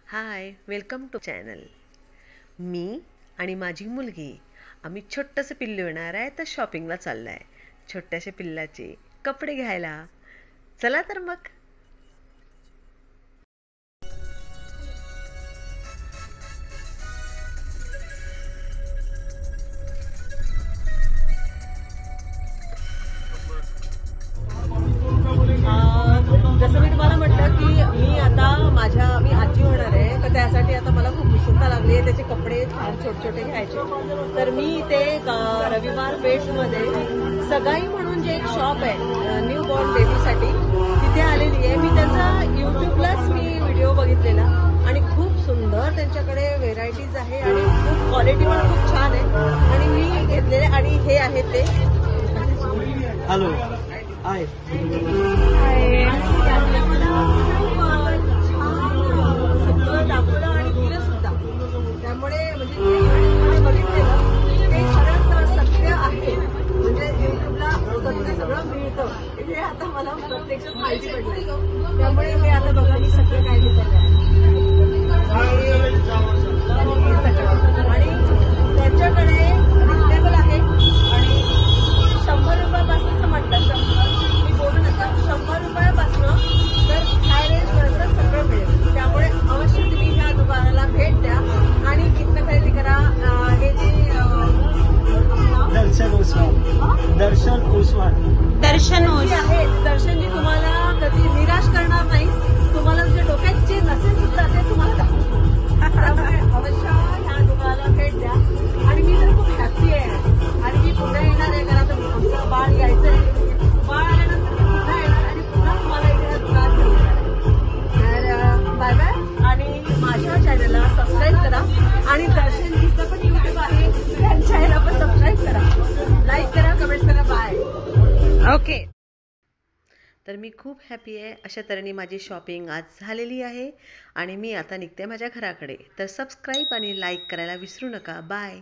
High, welcome to channel. मी आणि माझी मुलगी आम्ही छोटंसं पिल्लू येणार आहे तर शॉपिंगला चाललाय. छोट्याशा पिल्लाचे कपडे घ्यायला. चला तर मग. जसं मी तुम्हाला म्हटलं की मी आजी होणार आहे, तर त्यासाठी आता मला खूप उत्सुकता लागली आहे. त्याचे कपडे छान छोटे छोटे घ्यायचे. तर मी इथे रविवार पेठमध्ये सगाई म्हणून जे एक शॉप आहे न्यू बॉर्न बेबीसाठी, तिथे आलेली आहे. मी त्यांचा युट्यूबलाच व्हिडिओ बघितलेला आणि खूप सुंदर त्यांच्याकडे व्हेरायटीज आहे आणि खूप क्वालिटी पण खूप छान आहे. आणि मी घेतलेले आणि हे आहे ते. Hello hi. सगळं दाखवलं आणि दिलं सुद्धा. त्यामुळे म्हणजे बघितलेलं ते खरंच सत्य आहे. म्हणजे युट्यूबला सगळं मिळतं हे आता मला प्रत्यक्षात माहिती पडलं. त्यामुळे मी आता बघा मी सगळं काय घेतलं आणि त्याच्याकडे रिजनेबल आहे. आणि 100 रुपयापासून म्हटलं, मी बोलू नका, 100 रुपयापासून तर हाय रेंज पर्यंत सगळं मिळेल. त्यामुळे अवश्य तुम्ही ह्या दुकानाला भेट द्या आणि इथनं खरेदी करा. हे जे दर्शन आहे, दर्शनजी तुम्हाला कधी निराश करणार नाही. तुम्हाला जे डोक्यात जे नसेल सुद्धा ते तुम्हाला दाखवतो. त्यामुळे अवश्य ह्या दुकानाला भेट द्या. आणि मी तर खूप हॅपी आहे आणि मी पुन्हा येणार आहे. कारण आता आमचं बाळ यायचंय. बाळ आल्यानंतर मी पुन्हा येणार आणि पुन्हा तुम्हाला इथे दुकान मिळणार आहे. तर बाय बाय. आणि माझ्या चॅनलला सबस्क्राईब करा आणि दर्शनजीचं पण युट्यूब आहे, त्यांच्या ह्याला पण सबस्क्राईब करा, लाईक करा, कमेंट करा. बाय. ओके. तर मी खूप हॅपी आहे. अशा तऱ्हेने माझी शॉपिंग आज झालेली आहे आणि मी आता निघते माझ्या घराकडे. तर सबस्क्राईब आणि लाईक करायला विसरू नका. बाय.